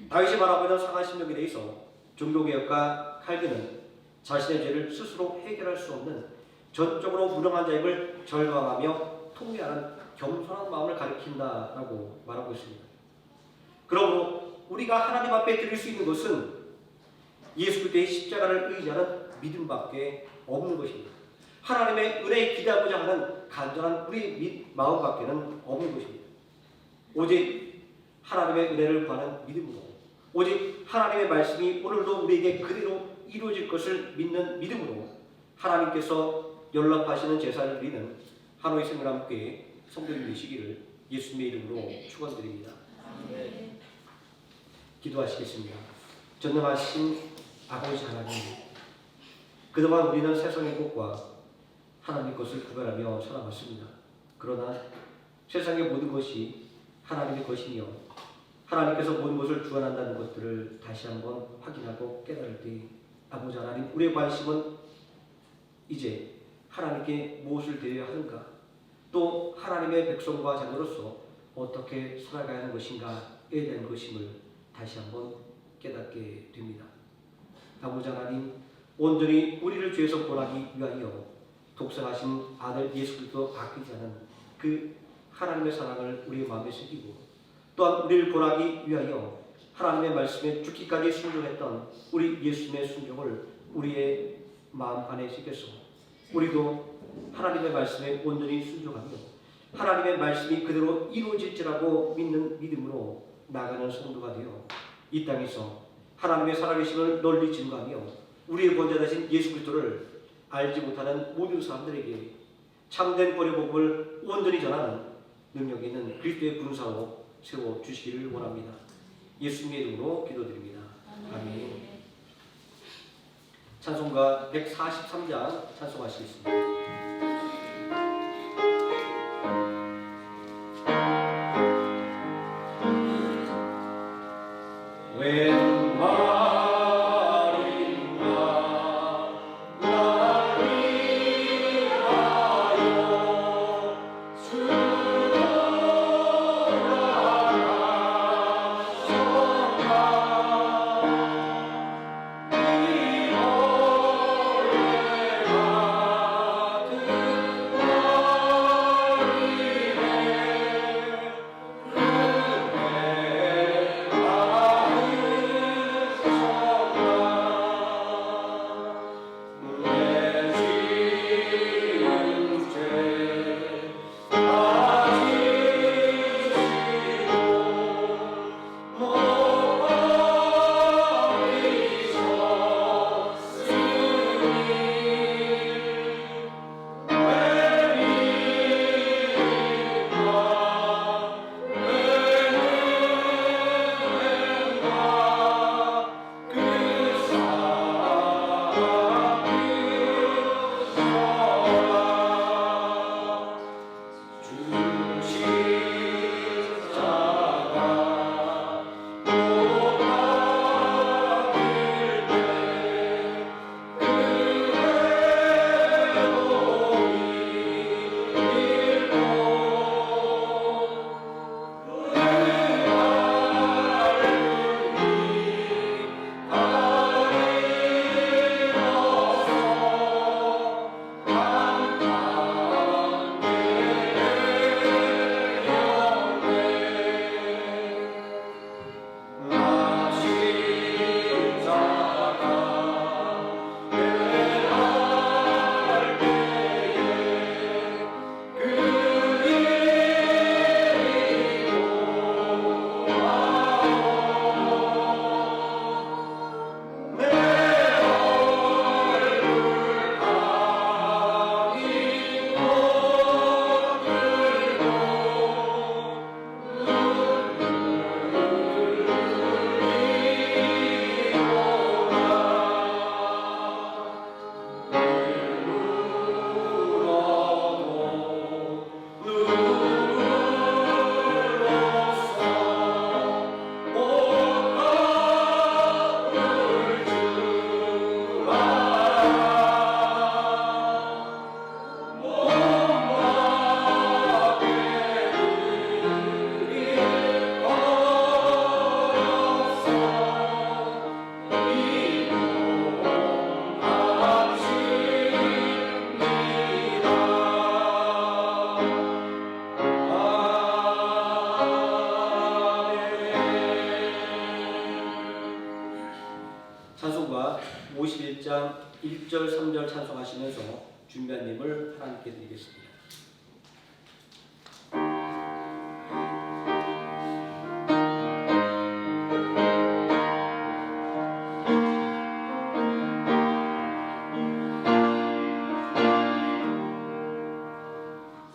다윗이 말하고 있는 상한 심령에 대해서 종교개혁가 칼빈은 자신의 죄를 스스로 해결할 수 없는 전적으로 무능한 자임을 절감하며 통회하는 겸손한 마음을 가리킨다라고 말하고 있습니다. 그러므로 우리가 하나님 앞에 드릴 수 있는 것은 예수 그리스도의 십자가를 의지하는 믿음밖에 없는 것입니다. 하나님의 은혜에 기대하고자 하는 간절한 우리의 마음밖에는 없는 것입니다. 오직 하나님의 은혜를 구하는 믿음으로, 오직 하나님의 말씀이 오늘도 우리에게 그대로 이루어질 것을 믿는 믿음으로 하나님께서 연락하시는 제사를 드리는 하노이 생명함교회 성도님 되시기를 예수님의 이름으로 축원드립니다. 기도하시겠습니다. 전능하신 아버지 하나님, 그동안 우리는 세상의 것과 하나님 것을 구별하며 살아왔습니다. 그러나 세상의 모든 것이 하나님의 것이며 하나님께서 모든 것을 주관한다는 것들을 다시 한번 확인하고 깨달을 때 아버지 하나님, 우리의 관심은 이제 하나님께 무엇을 드려야 하는가, 또 하나님의 백성과 자녀로서 어떻게 살아가야 하는 것인가에 대한 것임을 다시 한번 깨닫게 됩니다. 아버지 하나님, 온전히 우리를 죄에서 구원하기 위하여 독생하신 아들 예수 그리스도 아끼지 않은 그 하나님의 사랑을 우리의 마음에 새기고, 또한 우리를 구원하기 위하여 하나님의 말씀에 죽기까지 순종했던 우리 예수님의 순종을 우리의 마음 안에 새겨서 우리도 하나님의 말씀에 온전히 순종하며 하나님의 말씀이 그대로 이루어질지라고 믿는 믿음으로 나가는 성도가 되어 이 땅에서 하나님의 살아계심을 널리 증거하며 우리의 구원자 되신 예수 그리스도를 알지 못하는 모든 사람들에게 참된 구원의 복음을 온전히 전하는 능력 있는 그리스도의 군사로 세워주시기를 원합니다. 예수님의 이름으로 기도드립니다. 아멘. 찬송가 143장 찬송하시겠습니다. 웬 말인가 날 위하여 찬송가 51장 1절 3절 찬송하시면서 준비한 예물 하나님께 드리겠습니다.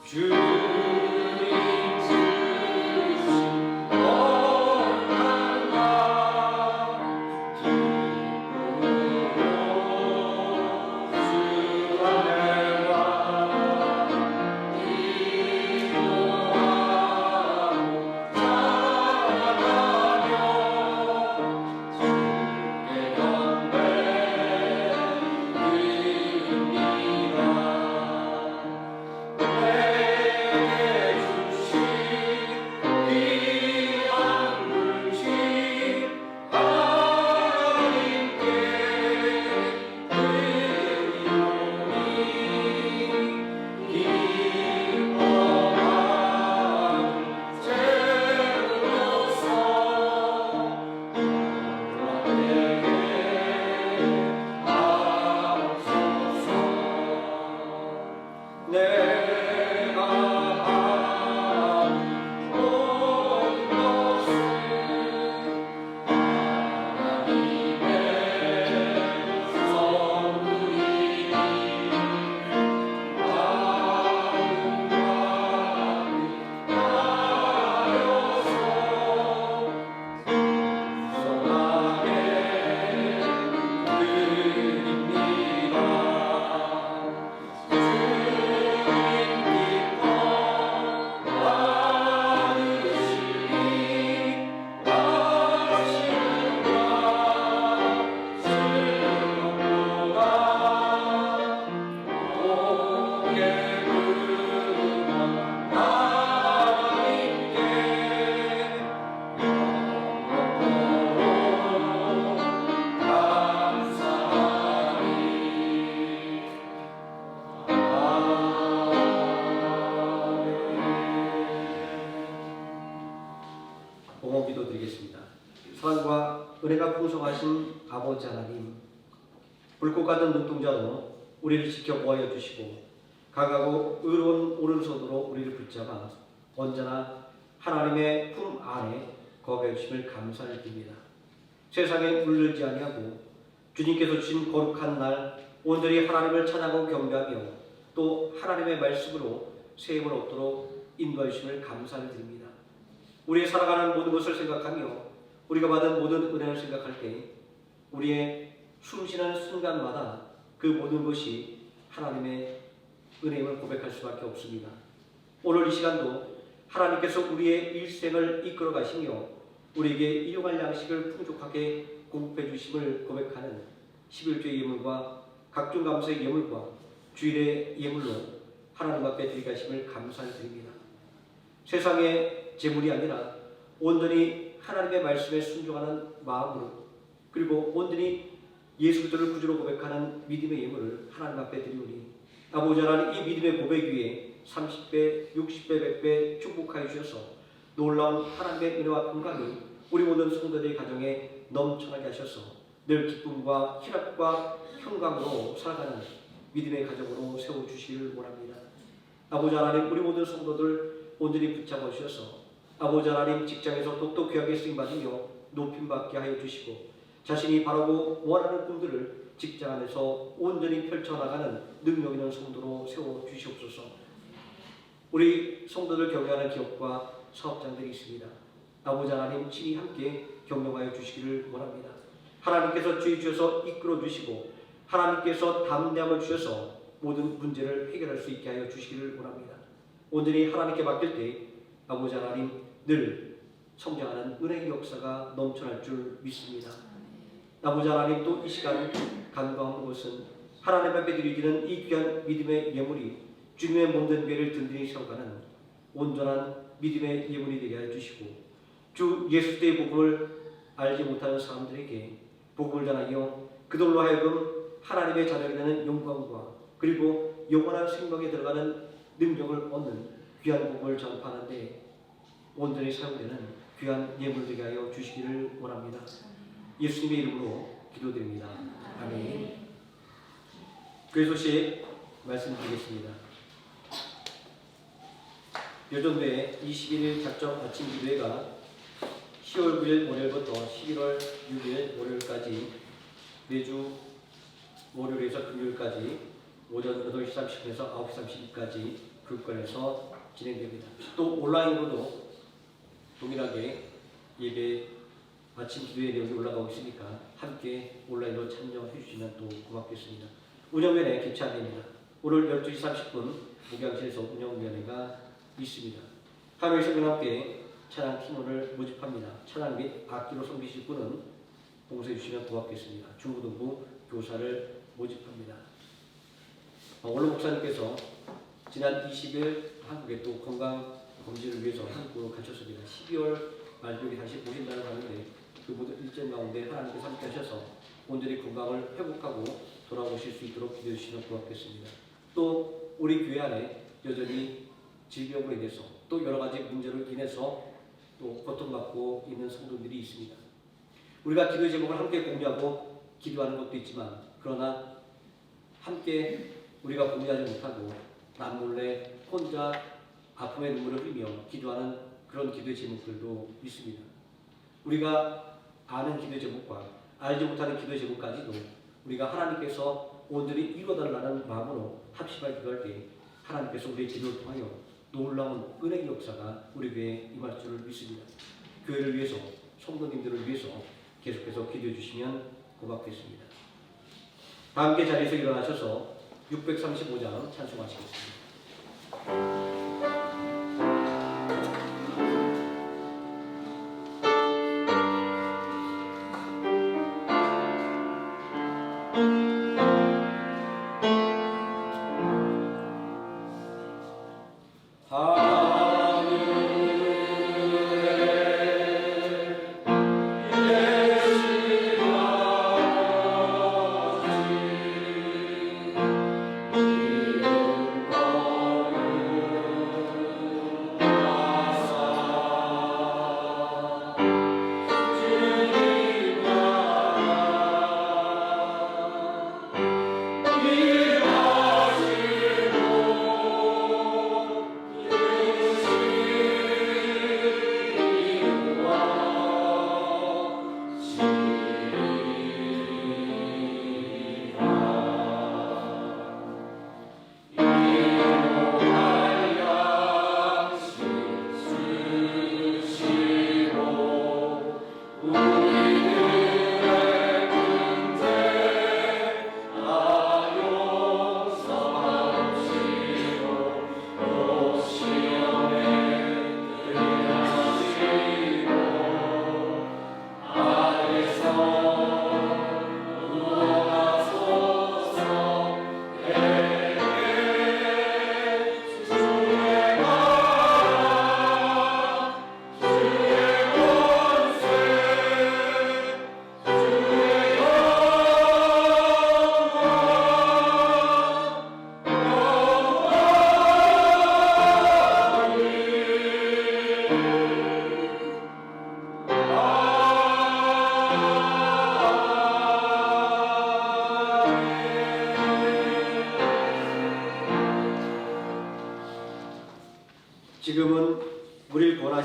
주님 은혜가 풍성하신 아버지 하나님, 불꽃 같은 눈동자로 우리를 지켜보아 주시고 강하고 의로운 오른손으로 우리를 붙잡아 언제나 하나님의 품 안에 거하게 해주심을 감사를 드립니다. 세상에 물들지 아니하고 주님께서 주신 거룩한 날 온전히 하나님을 찬양하고 경배하며 또 하나님의 말씀으로 새 힘을 얻도록 인도해 주심을 감사를 드립니다. 우리의 살아가는 모든 것을 생각하며 우리가 받은 모든 은혜를 생각할 때 우리의 숨쉬는 순간마다 그 모든 것이 하나님의 은혜임을 고백할 수밖에 없습니다. 오늘 이 시간도 하나님께서 우리의 일생을 이끌어 가시며 우리에게 일용할 양식을 풍족하게 공급해 주심을 고백하는 11조의 예물과 각종 감사의 예물과 주일의 예물로 하나님 앞에 드리게 하심을 감사를 드립니다. 세상의 재물이 아니라 온전히 하나님의 말씀에 순종하는 마음으로 그리고 온전히 예수 그리스도를 구주로 고백하는 믿음의 예물을 하나님 앞에 드리오니 아버지 하나님 이 믿음의 고백 위에 30배, 60배, 100배 축복하여 주셔서 놀라운 하나님의 은혜와 평강이 우리 모든 성도들의 가정에 넘쳐나게 하셔서 늘 기쁨과 희락과 평강으로 살아가는 믿음의 가정으로 세워주시기를 원합니다. 아버지 하나님 우리 모든 성도들 온전히 붙잡아 주셔서 아버지 하나님 직장에서 똑똑 귀하게 쓰임받으며 높임받게 하여 주시고 자신이 바라고 원하는 꿈들을 직장 안에서 온전히 펼쳐나가는 능력 있는 성도로 세워주시옵소서. 우리 성도들 경영하는 기업과 사업장들이 있습니다. 아버지 하나님 친히 함께 경영하여 주시기를 원합니다. 하나님께서 주의 주셔서 이끌어 주시고 하나님께서 담대함을 주셔서 모든 문제를 해결할 수 있게 하여 주시기를 원합니다. 온전히 하나님께 맡길 때 아버지 하나님 늘 성장하는 은혜의 역사가 넘쳐날 줄 믿습니다. 아버지 하나님 또 이 시간 간구하는 것은 하나님 앞에 드리기는 이 귀한 믿음의 예물이 주님의 몸된 배를 든든히 세워가는 온전한 믿음의 예물이 되게 해주시고 주 예수 그리스도의 복음을 알지 못하는 사람들에게 복음을 전하여 그들로 하여금 하나님의 자녀가 되는 영광과 그리고 영원한 생명에 들어가는 능력을 얻는 귀한 복음을 전파하는 데 온전히 사용되는 귀한 예물 되게 하여 주시기를 원합니다. 예수님의 이름으로 기도드립니다. 아멘. 교회 소식 말씀드리겠습니다. 여전도의 21일 작정 아침 기도회가 10월 9일 월요일부터 11월 6일 월요일까지 매주 월요일에서 금요일까지 오전 8시 30분에서 9시 30분까지 교육관에서 진행됩니다. 또 온라인으로도 동일하게 예배 아침 기도의 내용이 올라가고 있으니까 함께 온라인으로 참여해 주시면 또 고맙겠습니다. 운영위원회 개최합니다. 오늘 12시 30분 목양실에서 운영위원회가 있습니다. 하루의 성경과 함께 찬양 팀원을 모집합니다. 찬양 및 악기로 섬기실 분은 봉사해 주시면 고맙겠습니다. 중고등부 교사를 모집합니다. 원로 목사님께서 지난 20일 한국에 또 건강 검진을 위해서 한국으로 가셨습니다. 12월 말쪽에 다시 오신다고 하는데 그 모든 일정 가운데 하나님께서 함께 하셔서 온전히 건강을 회복하고 돌아오실 수 있도록 기도해 주시면 고맙겠습니다. 또 우리 교회 안에 여전히 질병으로 인해서 또 여러 가지 문제로 인해서 또 고통받고 있는 성도들이 있습니다. 우리가 기도의 제목을 함께 공유하고 기도하는 것도 있지만 그러나 함께 우리가 공유하지 못하고 남몰래 혼자 아픔의 눈물을 흘리며 기도하는 그런 기도의 제목들도 있습니다. 우리가 아는 기도의 제목과 알지 못하는 기도의 제목까지도 우리가 하나님께서 온전히 이루어달라는 마음으로 합심할 기도할 때 하나님께서 우리의 기도를 통하여 놀라운 은혜의 역사가 우리 교회에 임할 줄을 믿습니다. 교회를 위해서 성도님들을 위해서 계속해서 기도해 주시면 고맙겠습니다. 다 함께 자리에서 일어나셔서 635장 찬송하시겠습니다.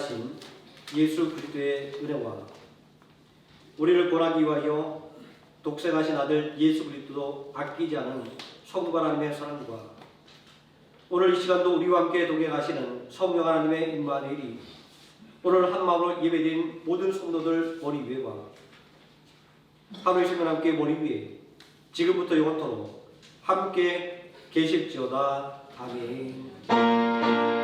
구원하신 예수 그리스도의 은혜와 우리를 구원하기 위하여 독생하신 아들 예수 그리스도도 아끼지 않은 성부 하나님의 사랑과 오늘 이 시간도 우리와 함께 동행하시는 성령 하나님의 임마누엘이 오늘 한 마음으로 예배드린 모든 성도들 머리 위에와 하루의 시간 함께 머리 위에 지금부터 영원토록 함께 계실지어다. 아멘.